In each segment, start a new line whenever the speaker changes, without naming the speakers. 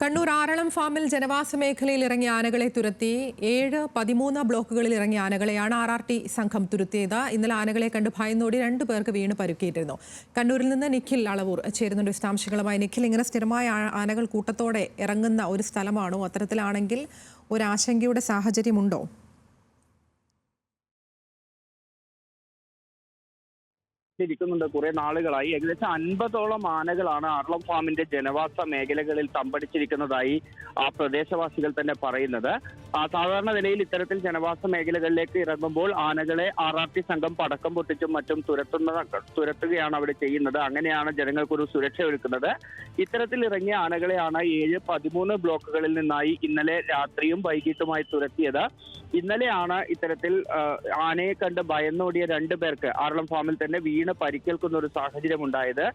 കണ്ണൂർ ആറളം ഫാമിൽ ജനവാസ മേഖലയിൽ ഇറങ്ങിയ ആനകളെ തുരത്തി 13 ബ്ലോക്കുകളിൽ ഇറങ്ങിയ ആനകളെയാണ് RRT സംഘം തുരത്തിയത്. ഇന്നലെ ആനകളെ കണ്ട് ഭയന്നോടി 2 പേർക്ക് വീണ് പരുക്കേറ്റിരുന്നു. കണ്ണൂരിൽ നിന്ന് നിഖിൽ അളവൂർ ചേരുന്നുണ്ട് വിശദാംശങ്ങളുമായി. നിഖിൽ, ഇങ്ങനെ സ്ഥിരമായ ആനകൾ കൂട്ടത്തോടെ ഇറങ്ങുന്ന ഒരു സ്ഥലമാണോ? അത്തരത്തിലാണെങ്കിൽ ഒരു ആശങ്കയുടെ സാഹചര്യമുണ്ടോ?
ഇരിക്കുന്നുണ്ട്. കുറെ നാളുകളായി ഏകദേശം 50ഓളം ആനകളാണ് ആറളം ഫാമിന്റെ ജനവാസ മേഖലകളിൽ തമ്പടിച്ചിരിക്കുന്നതായി ആ പ്രദേശവാസികൾ തന്നെ പറയുന്നത്. സാധാരണ നിലയിൽ ഇത്തരത്തിൽ ജനവാസ മേഖലകളിലേക്ക് ഇറങ്ങുമ്പോൾ ആനകളെ RRT സംഘം പടക്കം പൊട്ടിച്ചും മറ്റും തുരത്തുകയാണ് അവിടെ ചെയ്യുന്നത്. അങ്ങനെയാണ് ജനങ്ങൾക്കൊരു സുരക്ഷ ഒരുക്കുന്നത്. ഇത്തരത്തിൽ ഇറങ്ങിയ ആനകളെയാണ് 13 ബ്ലോക്കുകളിൽ നിന്നായി ഇന്നലെ രാത്രിയും വൈകിട്ടുമായി തുരത്തിയത്. ഇന്നലെയാണ് ഇത്തരത്തിൽ ആനയെ കണ്ട് ഭയന്നോടിയ 2 പേർക്ക് ആറളം ഫാമിൽ തന്നെ വീണ് പരിക്കേൽക്കുന്ന ഒരു സാഹചര്യം ഉണ്ടായത്.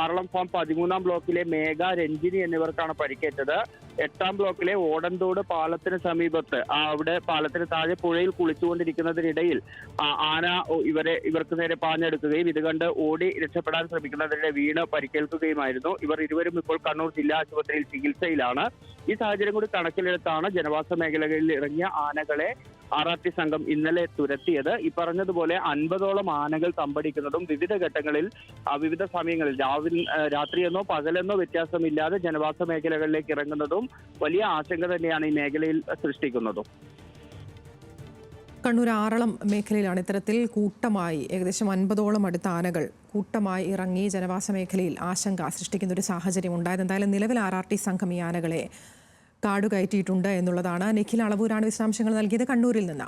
ആറളം ഫാം 13-ാം ബ്ലോക്കിലെ മേഘ, രഞ്ജിനി എന്നിവർക്കാണ് പരിക്കേറ്റത്. 8-ാം ബ്ലോക്കിലെ ഓടന്തോട് പാലത്തിന് സമീപത്ത് അവിടെ പാലത്തിന് താഴെ പുഴയിൽ കുളിച്ചുകൊണ്ടിരിക്കുന്നതിനിടയിൽ ആന ഇവർക്ക് നേരെ പാഞ്ഞെടുക്കുകയും ഇത് കണ്ട് ഓടി രക്ഷപ്പെടാൻ ശ്രമിക്കുന്നതിനിടെ വീണ് പരിക്കേൽക്കുകയുമായിരുന്നു. ഇവർ ഇരുവരും ഇപ്പോൾ കണ്ണൂർ ജില്ലാ ആശുപത്രിയിൽ ചികിത്സയിലാണ്. ഈ സാഹചര്യം കൂടി കണക്കിലെടുത്താണ് ജനവാസ മേഖലകളിൽ ഇറങ്ങിയ ആനകളെ RRT സംഘം ഇന്നലെ തുരത്തിയത്. ഈ പറഞ്ഞതുപോലെ 50ഓളം ആനകൾ തമ്പടിക്കുന്നതും വിവിധ ഘട്ടങ്ങളിൽ വിവിധ സമയങ്ങളിൽ രാത്രിയെന്നോ പകലെന്നോ വ്യത്യാസമില്ലാതെ ജനവാസ മേഖലകളിലേക്ക് ഇറങ്ങുന്നതും വലിയ ആശങ്ക തന്നെയാണ് ഈ മേഖലയിൽ സൃഷ്ടിക്കുന്നതും.
കണ്ണൂർ ആറളം മേഖലയിലാണ് ഇത്തരത്തിൽ കൂട്ടമായി ഏകദേശം 50ഓളം അടുത്ത ആനകൾ കൂട്ടമായി ഇറങ്ങി ജനവാസ മേഖലയിൽ ആശങ്ക സൃഷ്ടിക്കുന്ന ഒരു സാഹചര്യം ഉണ്ടായത്. എന്തായാലും നിലവിൽ RRT സംഘം ഈ ആനകളെ കാടുകയറ്റിയിട്ടുണ്ട് എന്നുള്ളതാണ്. നിഖിൽ അളവൂരാണ് വിശദാംശങ്ങൾ നൽകിയത് കണ്ണൂരിൽ നിന്ന്.